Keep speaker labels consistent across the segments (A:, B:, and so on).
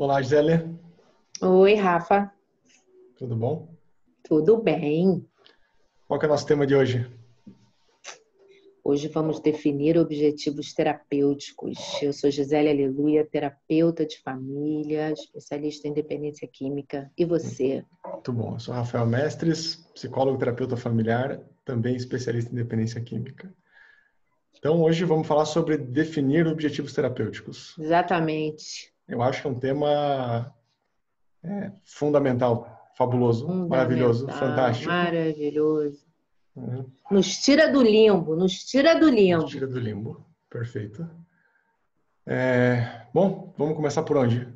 A: Olá, Gisele.
B: Oi, Rafa.
A: Tudo bom?
B: Tudo bem?
A: Qual que é o nosso tema de hoje?
B: Hoje vamos definir objetivos terapêuticos. Eu sou Gisele Aleluia, terapeuta de família, especialista em dependência química. E você?
A: Muito bom. Eu sou Rafael Mestres, psicólogo e terapeuta familiar, também especialista em dependência química. Então, hoje vamos falar sobre definir objetivos terapêuticos.
B: Exatamente.
A: Eu acho que é um tema fundamental, fabuloso, maravilhoso,
B: Fundamental,
A: fantástico.
B: maravilhoso.
A: Né?
B: Nos tira do limbo, nos tira do
A: Nos
B: limbo.
A: tira do limbo. Perfeito. Bom, vamos começar por onde?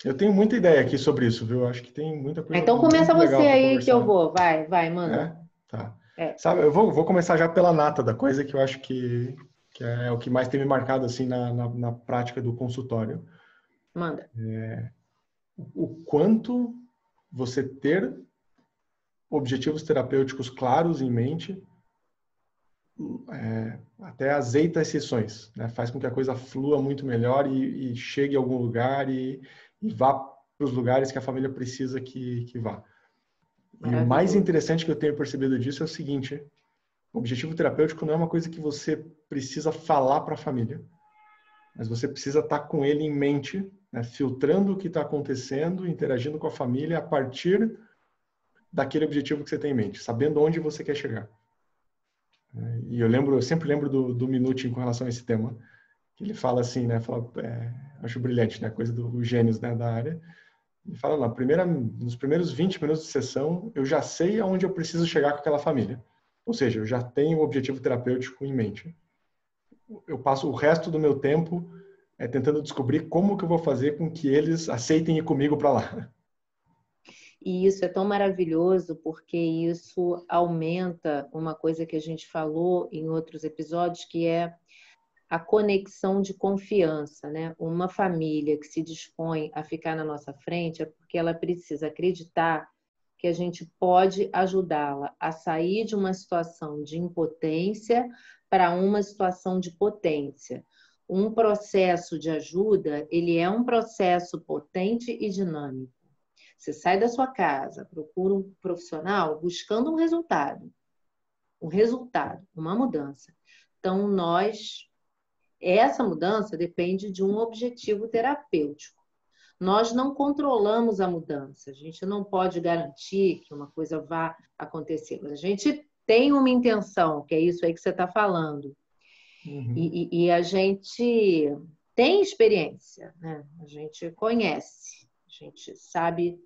A: Eu tenho muita ideia aqui sobre isso, viu? Eu acho que tem muita coisa
B: Então começa
A: muito
B: você
A: legal para
B: aí que eu
A: conversar.
B: vou. Vai, manda.
A: É? Tá.
B: É,
A: Sabe, eu vou começar já pela nata da coisa, que eu acho que é o que mais tem me marcado assim na prática do consultório.
B: manda.
A: O quanto você ter objetivos terapêuticos claros em mente até azeita as sessões, né? Faz com que a coisa flua muito melhor e chegue a algum lugar e vá para os lugares que a família precisa que vá. E o mais
B: Maravilhoso.
A: interessante que eu tenho percebido disso é o seguinte: o objetivo terapêutico não é uma coisa que você precisa falar para a família, mas você precisa estar com ele em mente, né, filtrando o que está acontecendo, interagindo com a família a partir daquele objetivo que você tem em mente, sabendo onde você quer chegar. E eu sempre lembro do Minuchin com relação a esse tema, que ele fala assim, né, acho brilhante, né, coisa dos gênios, né, da área. Ele fala, nos primeiros 20 minutos de sessão, eu já sei aonde eu preciso chegar com aquela família. Ou seja, eu já tenho o objetivo terapêutico em mente. Eu passo o resto do meu tempo tentando descobrir como que eu vou fazer com que eles aceitem ir comigo para lá.
B: E isso é tão maravilhoso porque isso aumenta uma coisa que a gente falou em outros episódios, que é a conexão de confiança, né? Uma família que se dispõe a ficar na nossa frente é porque ela precisa acreditar que a gente pode ajudá-la a sair de uma situação de impotência para uma situação de potência. Um processo de ajuda, ele é um processo potente e dinâmico. Você sai da sua casa, procura um profissional buscando um resultado, uma mudança. Então, essa mudança depende de um objetivo terapêutico. Nós não controlamos a mudança, a gente não pode garantir que uma coisa vá acontecer, mas a gente tem uma intenção, que é isso aí que você está falando,
A: Uhum,
B: e a gente tem experiência, né? A gente conhece, a gente sabe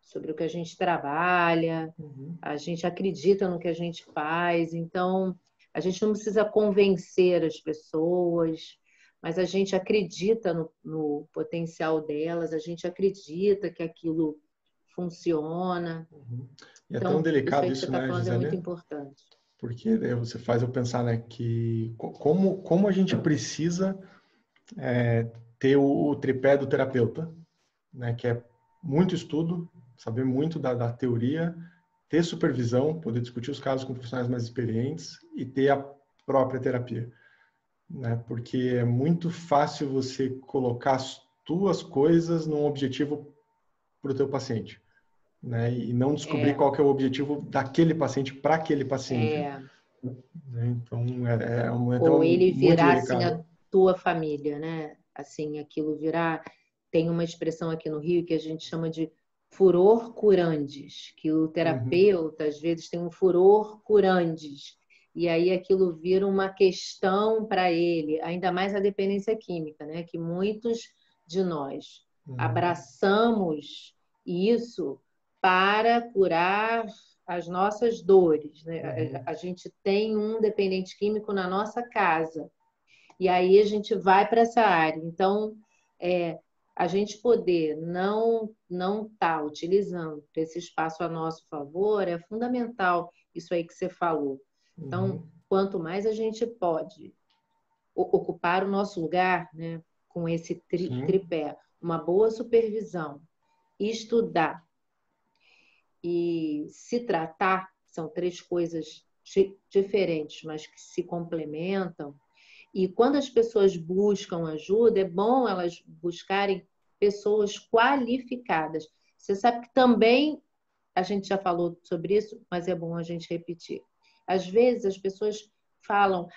B: sobre o que a gente trabalha,
A: uhum.
B: a gente acredita no que a gente faz, então a gente não precisa convencer as pessoas, mas a gente acredita no potencial delas, a gente acredita que aquilo funciona.
A: Uhum. E é tão
B: Então, isso
A: delicado
B: aí que você
A: isso,
B: está
A: né,
B: falando é muito
A: Gisele?
B: importante.
A: Porque você faz eu pensar, né, que como a gente precisa ter o tripé do terapeuta, né, que é muito estudo, saber muito da teoria, ter supervisão, poder discutir os casos com profissionais mais experientes e ter a própria terapia, né? Porque é muito fácil você colocar as tuas coisas num objetivo para o teu paciente, né? E não descobrir
B: É,
A: qual que é o objetivo daquele paciente para aquele paciente,
B: é,
A: né? Então é um
B: ou
A: tema
B: ele
A: muito
B: virar assim a
A: delicado.
B: tua família, né? Assim, aquilo virar. Tem uma expressão aqui no Rio que a gente chama de furor curandes, que o
A: Uhum,
B: terapeuta às vezes tem um furor curandes, e aí aquilo vira uma questão para ele, ainda mais a dependência química, né? Que muitos de nós
A: uhum,
B: abraçamos isso para curar as nossas dores, né?
A: uhum,
B: A gente tem um dependente químico na nossa casa e aí a gente vai para essa área. Então, a gente poder não estar utilizando esse espaço a nosso favor é fundamental isso aí que você falou. Então,
A: uhum.
B: quanto mais a gente pode ocupar o nosso lugar, né, com esse
A: Sim.
B: tripé, uma boa supervisão, estudar e se tratar, são três coisas diferentes, mas que se complementam. E quando as pessoas buscam ajuda, é bom elas buscarem pessoas qualificadas. Você sabe que também, a gente já falou sobre isso, mas é bom a gente repetir. Às vezes as pessoas falam,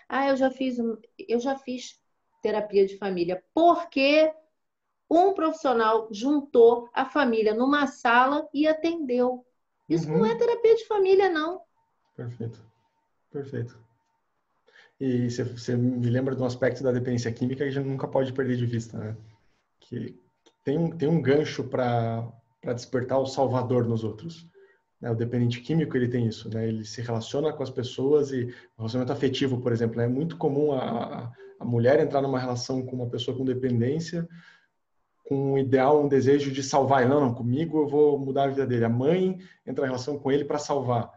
B: eu já fiz terapia de família, porque um profissional juntou a família numa sala e atendeu. Isso não é
A: Uhum.
B: terapia de família, não.
A: Perfeito. Perfeito. E você me lembra de um aspecto da dependência química que a gente nunca pode perder de vista, né? Que tem um gancho para despertar o salvador nos outros. Né? O dependente químico, ele tem isso, né? Ele se relaciona com as pessoas e o relacionamento afetivo, por exemplo, é muito comum a mulher entrar numa relação com uma pessoa com dependência com um ideal, um desejo de salvar ele. Não, não, comigo eu vou mudar a vida dele. A mãe entra em relação com ele para salvar.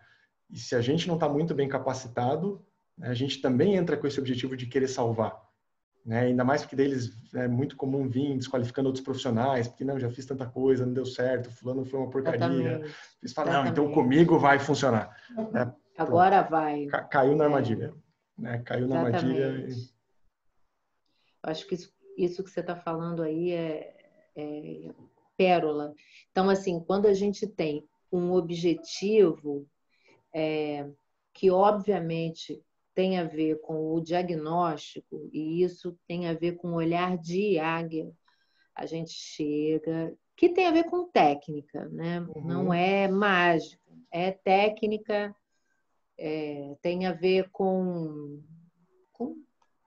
A: E se a gente não está muito bem capacitado, né, a gente também entra com esse objetivo de querer salvar. Né? Ainda mais porque deles é muito comum vir desqualificando outros profissionais, porque não, já fiz tanta coisa, não deu certo, fulano foi uma porcaria.
B: Exatamente.
A: Eles falam, não, então
B: Exatamente.
A: comigo vai funcionar. É, pronto.
B: Agora vai.
A: Caiu na
B: É,
A: armadilha. Né? Caiu na armadilha.
B: exatamente. Eu acho que isso que você está falando aí é pérola. Então, assim, quando a gente tem um objetivo que, obviamente, tem a ver com o diagnóstico, e isso tem a ver com o olhar de águia, a gente chega, que tem a ver com técnica, né? Não
A: Uhum,
B: é mágica, é técnica, tem a ver com,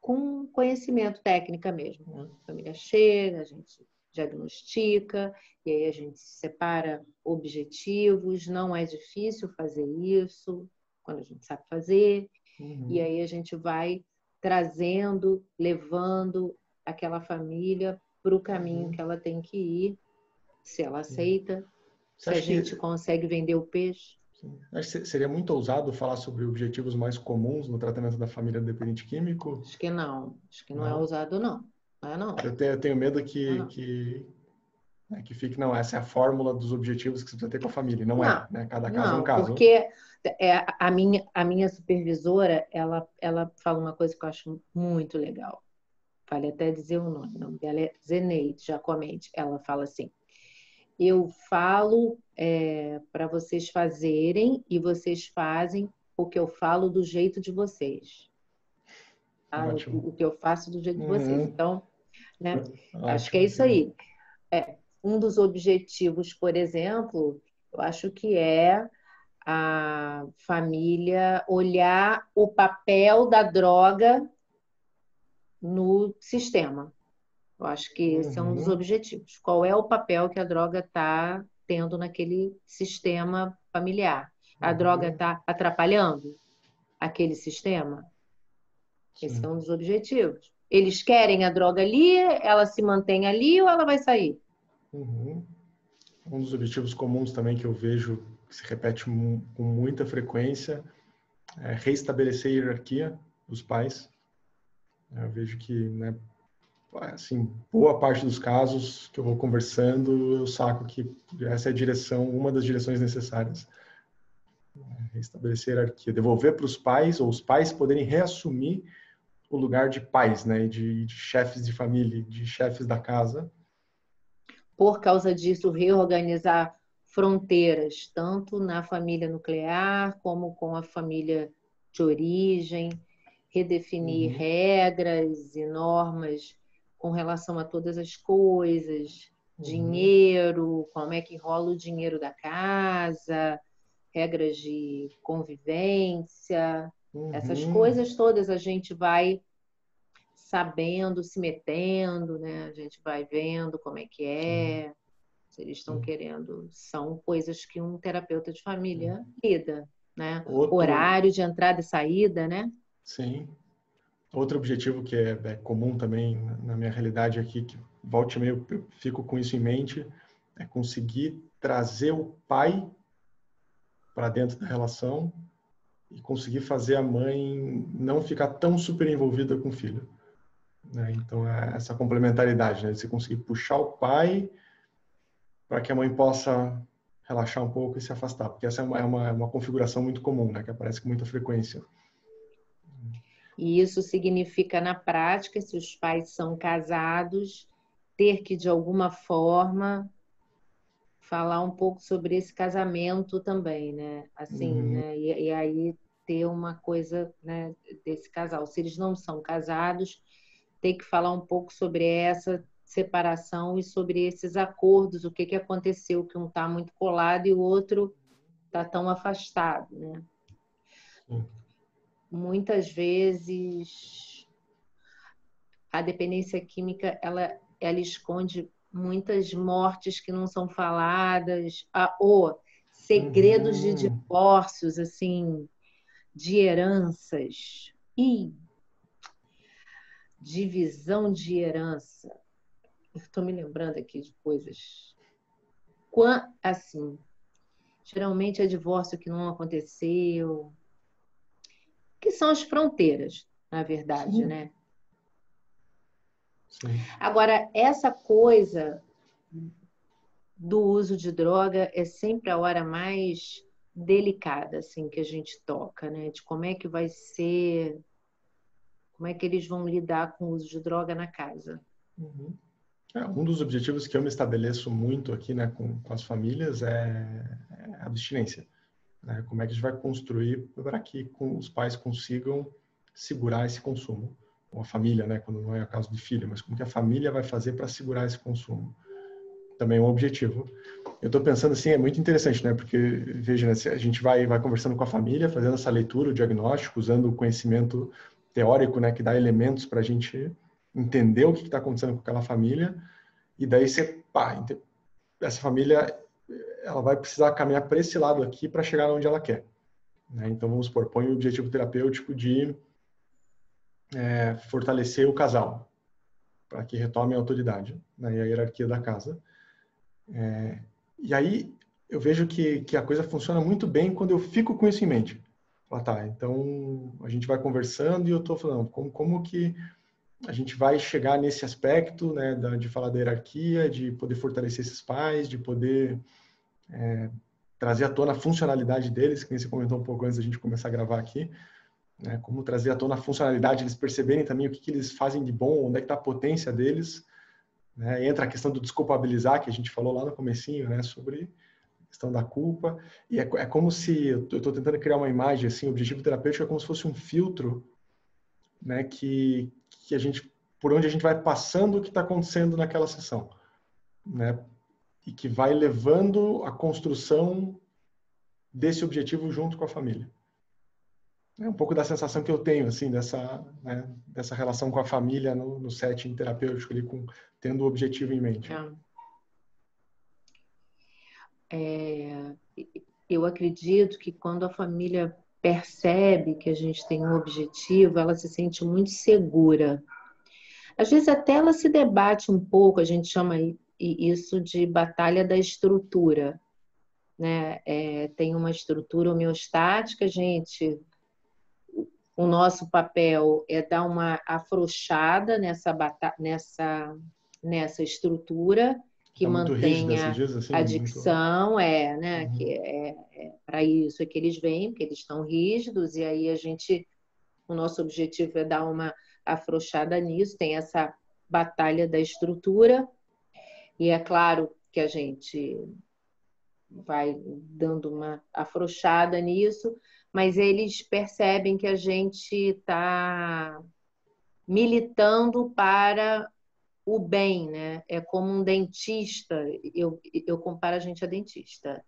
B: com conhecimento técnica mesmo. Né? A família chega, a gente diagnostica, e aí a gente separa objetivos, não é difícil fazer isso quando a gente sabe fazer, e
A: uhum,
B: aí a gente vai trazendo, levando aquela família para o caminho
A: uhum.
B: que ela tem que ir, se ela aceita,
A: Você
B: se a
A: acha
B: gente
A: que
B: consegue vender o peixe.
A: sim. Acho que seria muito ousado falar sobre objetivos mais comuns no tratamento da família dependente químico?
B: Acho que não, acho que não é
A: Não.
B: ousado, não. Não é, não.
A: Eu tenho medo
B: Não, é, não.
A: que fique, não, essa é a fórmula dos objetivos que você precisa ter com a família. Não é,
B: Não,
A: né? Cada caso é um
B: não,
A: caso.
B: porque a minha supervisora, ela fala uma coisa que eu acho muito legal. Vale até dizer o nome dela é Zeneide Jacomete. Ela fala assim: eu falo para vocês fazerem e vocês fazem o que eu falo do jeito de vocês. Tá?
A: Ótimo.
B: O que eu faço do jeito de vocês.
A: Uhum.
B: Então, né? Acho que é
A: Ótimo,
B: isso
A: sim.
B: aí. Um dos objetivos, por exemplo, eu acho que é a família olhar o papel da droga no sistema. Eu acho que esse é um dos
A: Uhum.
B: objetivos. Qual é o papel que a droga está tendo naquele sistema familiar? A droga
A: Uhum.
B: está atrapalhando aquele sistema? Esse é
A: Sim.
B: um dos objetivos. Eles querem a droga ali, ela se mantém ali ou ela vai sair?
A: Uhum. Um dos objetivos comuns também que eu vejo que se repete com muita frequência é reestabelecer a hierarquia dos pais. Eu vejo que, né, assim, boa parte dos casos que eu vou conversando, eu saco que essa é a direção, uma das direções necessárias. Restabelecer a hierarquia, devolver para os pais, ou os pais poderem reassumir o lugar de pais, né, de chefes de família, de chefes da casa.
B: Por causa disso, reorganizar fronteiras, tanto na família nuclear como com a família de origem, redefinir
A: Uhum,
B: regras e normas com relação a todas as coisas,
A: uhum,
B: dinheiro, como é que rola o dinheiro da casa, regras de convivência, essas
A: uhum,
B: coisas todas a gente vai sabendo, se metendo, né? A gente vai vendo como é que
A: sim,
B: é, se eles estão
A: sim.
B: querendo. São coisas que um terapeuta de família lida, né?
A: Outro,
B: Horário de entrada e saída, né?
A: sim, outro objetivo que é comum também na minha realidade aqui, que volta e meia eu fico com isso em mente, é conseguir trazer o pai para dentro da relação e conseguir fazer a mãe não ficar tão super envolvida com o filho. Né? Então, é essa complementaridade, né? Você conseguir puxar o pai para que a mãe possa relaxar um pouco e se afastar, porque essa é uma configuração muito comum, né? Que aparece com muita frequência.
B: E isso significa, na prática, se os pais são casados, ter que, de alguma forma, falar um pouco sobre esse casamento também, né? Assim,
A: Uhum.
B: né? E aí ter uma coisa, né, desse casal. Se eles não são casados, ter que falar um pouco sobre essa separação e sobre esses acordos, o que que aconteceu, que um está muito colado e o outro está tão afastado, né?
A: Sim.
B: Muitas vezes a dependência química ela esconde muitas mortes que não são faladas, ou segredos de
A: Uhum.
B: divórcios, assim, de heranças e divisão de herança. Estou me lembrando aqui de coisas. Assim, geralmente é divórcio que não aconteceu, que são as fronteiras, na verdade,
A: Sim,
B: né?
A: sim.
B: Agora, essa coisa do uso de droga é sempre a hora mais delicada, assim, que a gente toca, né? De como é que vai ser, como é que eles vão lidar com o uso de droga na casa.
A: Uhum. Um dos objetivos que eu me estabeleço muito aqui, né, com as famílias é a abstinência. Né? Como é que a gente vai construir para que os pais consigam segurar esse consumo? Ou a família, né, quando não é o caso de filho, mas como que a família vai fazer para segurar esse consumo? Também é um objetivo. Eu estou pensando assim, é muito interessante, né? Porque, veja, né, a gente vai conversando com a família, fazendo essa leitura, o diagnóstico, usando o conhecimento teórico, né, que dá elementos para a gente entender o que está acontecendo com aquela família, e daí você, pá, essa família, ela vai precisar caminhar para esse lado aqui para chegar onde ela quer. Né? Então, vamos supor, põe o objetivo terapêutico de fortalecer o casal, para que retome a autoridade, né, e a hierarquia da casa. E aí eu vejo que a coisa funciona muito bem quando eu fico com isso em mente. Ah, tá, então a gente vai conversando e eu estou falando como que a gente vai chegar nesse aspecto, né, de falar da hierarquia, de poder fortalecer esses pais, de poder trazer à tona a funcionalidade deles, que você comentou um pouco antes da gente começar a gravar aqui, né, como trazer à tona a funcionalidade, eles perceberem também o que eles fazem de bom, onde é que está a potência deles, né, entra a questão do desculpabilizar, que a gente falou lá no comecinho, né, sobre questão da culpa, e é como se, eu estou tentando criar uma imagem, assim, o objetivo terapêutico é como se fosse um filtro, né, que a gente, por onde a gente vai passando o que está acontecendo naquela sessão, né, e que vai levando a construção desse objetivo junto com a família. É um pouco da sensação que eu tenho, assim, dessa relação com a família no setting terapêutico, ali, tendo o objetivo em mente.
B: Eu acredito que quando a família percebe que a gente tem um objetivo, ela se sente muito segura. Às vezes até ela se debate um pouco, a gente chama isso de batalha da estrutura, né? Tem uma estrutura homeostática, gente. O nosso papel é dar uma afrouxada nessa estrutura que
A: Está muito rígida, se
B: mantenha
A: diz assim,
B: a
A: muito...
B: dicção, né?
A: Uhum.
B: Que para isso é que eles vêm, porque eles estão rígidos, e aí o nosso objetivo é dar uma afrouxada nisso, tem essa batalha da estrutura, e é claro que a gente vai dando uma afrouxada nisso, mas eles percebem que a gente está militando para o bem, né? É como um dentista, eu comparo a gente a dentista.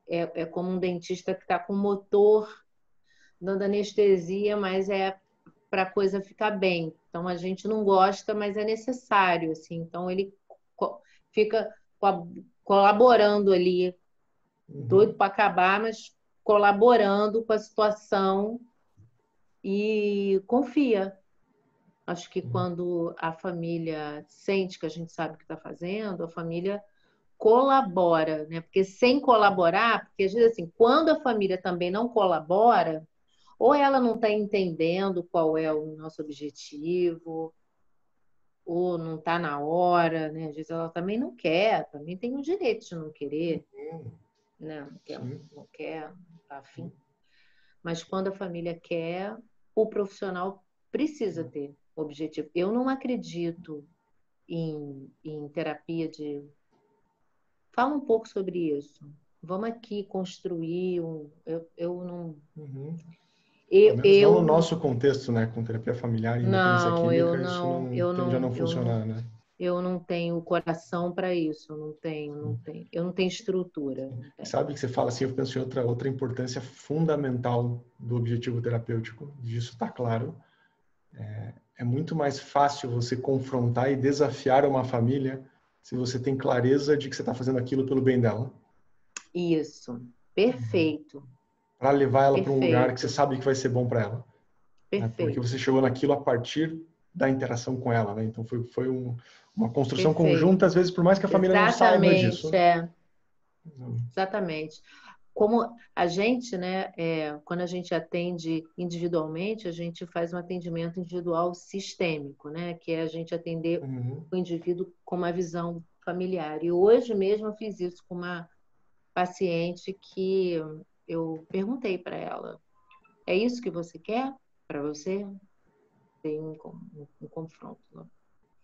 B: É como um dentista que está com o motor dando anestesia, mas é para a coisa ficar bem. Então a gente não gosta, mas é necessário, assim. Então ele fica colaborando ali, doido
A: Uhum.
B: para acabar, mas colaborando com a situação e confia. Acho que
A: Sim.
B: quando a família sente que a gente sabe o que está fazendo, a família colabora, né? Porque sem colaborar, porque às vezes assim, quando a família também não colabora, ou ela não está entendendo qual é o nosso objetivo, ou não está na hora, né? Às vezes ela também não quer, também tem o direito de não querer,
A: Uhum.
B: né?
A: Sim.
B: Não quer, não tá afim. Mas quando a família quer, o profissional precisa ter objetivo. Eu não acredito em terapia de... Fala um pouco sobre isso. Vamos aqui construir um... Eu não...
A: Uhum. Pelo menos não no
B: Eu
A: nosso contexto, né? Com terapia familiar e independência
B: não, eu
A: química, isso
B: não,
A: não
B: eu
A: tende a
B: não,
A: não funcionar, né?
B: eu não tenho coração para isso. Eu não tenho, eu não tenho estrutura. Não tenho.
A: Sabe que você fala assim, eu penso em outra importância fundamental do objetivo terapêutico, disso está claro. É muito mais fácil você confrontar e desafiar uma família se você tem clareza de que você está fazendo aquilo pelo bem dela.
B: Isso. Perfeito.
A: Para levar ela para um lugar que você
B: Perfeito.
A: sabe que vai ser bom para ela. Né? Porque
B: Perfeito.
A: você chegou naquilo a partir da interação com ela, né? Então foi uma construção conjunta,
B: Perfeito.
A: às vezes por mais que a família não saiba
B: Exatamente,
A: disso.
B: exatamente. Como a gente, né, quando a gente atende individualmente, a gente faz um atendimento individual sistêmico, né, que é a gente atender
A: Uhum.
B: o indivíduo com uma visão familiar. E hoje mesmo eu fiz isso com uma paciente que eu perguntei para ela: é isso que você quer para você? Tem um confronto. Ela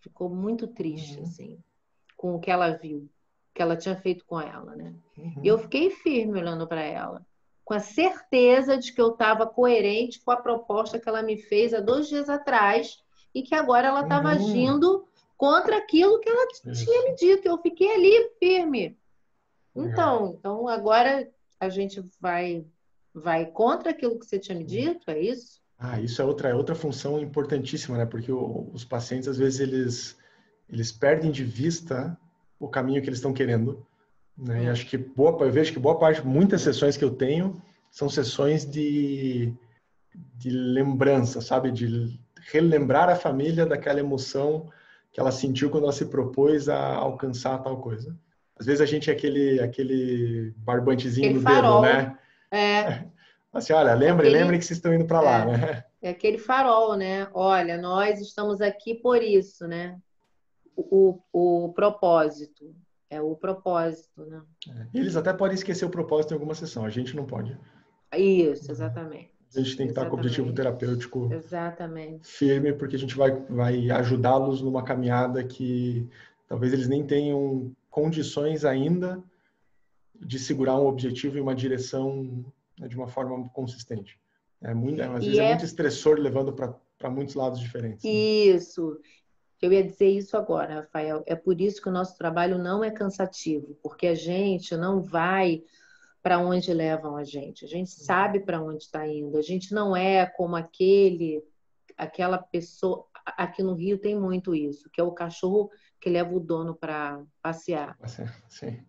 B: ficou muito triste, assim, com o que ela viu, o que ela tinha feito com ela, né? E eu fiquei firme olhando para ela, com a certeza de que eu estava coerente com a proposta que ela me fez há 2 dias atrás e que agora ela estava agindo contra aquilo que ela tinha
A: Isso.
B: me dito. Eu fiquei ali firme.
A: Legal.
B: Então agora a gente vai contra aquilo que você tinha me dito, é isso?
A: Isso é outra função importantíssima, né? Porque os pacientes, às vezes, eles perdem de vista o caminho que eles estão querendo, né? E acho que eu vejo que boa parte, muitas sessões que eu tenho são sessões de lembrança, sabe? De relembrar a família daquela emoção que ela sentiu quando ela se propôs a alcançar tal coisa. Às vezes a gente é aquele barbantezinho
B: Aquele
A: no dedo,
B: farol.
A: né?
B: É,
A: Assim, olha, lembre que vocês estão indo para lá,
B: é,
A: né?
B: é aquele farol, né? Olha, nós estamos aqui por isso, né? O propósito. É o propósito, né?
A: Eles até podem esquecer o propósito em alguma sessão, a gente não pode.
B: Isso, exatamente.
A: A gente tem que estar com o objetivo
B: Exatamente.
A: terapêutico
B: Exatamente.
A: firme, porque a gente vai ajudá-los numa caminhada que talvez eles nem tenham condições ainda de segurar um objetivo e uma direção, né, de uma forma consistente. Às vezes
B: E
A: é muito
B: é
A: estressor levando para muitos lados diferentes. Né?
B: isso. Eu ia dizer isso agora, Rafael. É por isso que o nosso trabalho não é cansativo, porque a gente não vai para onde levam a gente. A gente sabe para onde está indo. A gente não é como aquela pessoa. Aqui no Rio tem muito isso, que é o cachorro que leva o dono para passear.
A: Sim.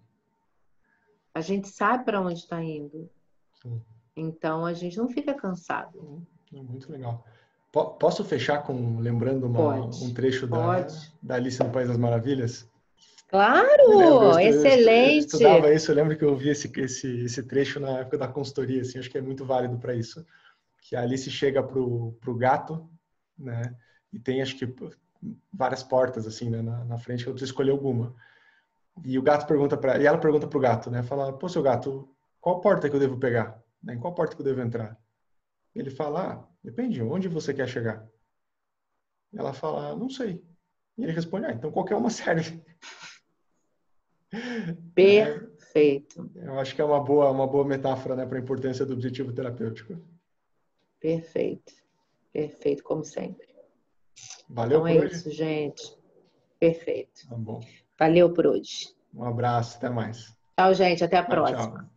B: A gente sabe para onde está indo.
A: Sim.
B: Então a gente não fica cansado.
A: Muito legal. Posso fechar lembrando um
B: Pode,
A: trecho
B: pode.
A: da Alice no País das Maravilhas? Me lembro,
B: Claro,
A: eu estudava
B: excelente.
A: isso, eu lembro que eu ouvi esse trecho na época da consultoria, assim, acho que é muito válido para isso. Que a Alice chega pro gato, né? E tem, acho que, várias portas, assim, né, na frente, que ela precisa escolher alguma. E o gato e ela pergunta pro gato, né? Fala, pô, seu gato, qual porta que eu devo pegar? Né? Em qual porta que eu devo entrar? Ele fala, depende, onde você quer chegar? E ela fala, não sei. E ele responde, então qualquer uma serve.
B: Perfeito,
A: Eu acho que é uma boa metáfora, né, para a importância do objetivo terapêutico.
B: perfeito, perfeito, como sempre.
A: Valeu
B: Então é
A: por hoje?
B: isso, gente. Perfeito.
A: Tá bom.
B: Valeu por hoje.
A: Um abraço, até mais.
B: Tchau, gente. Até a
A: Tchau, tchau.
B: próxima.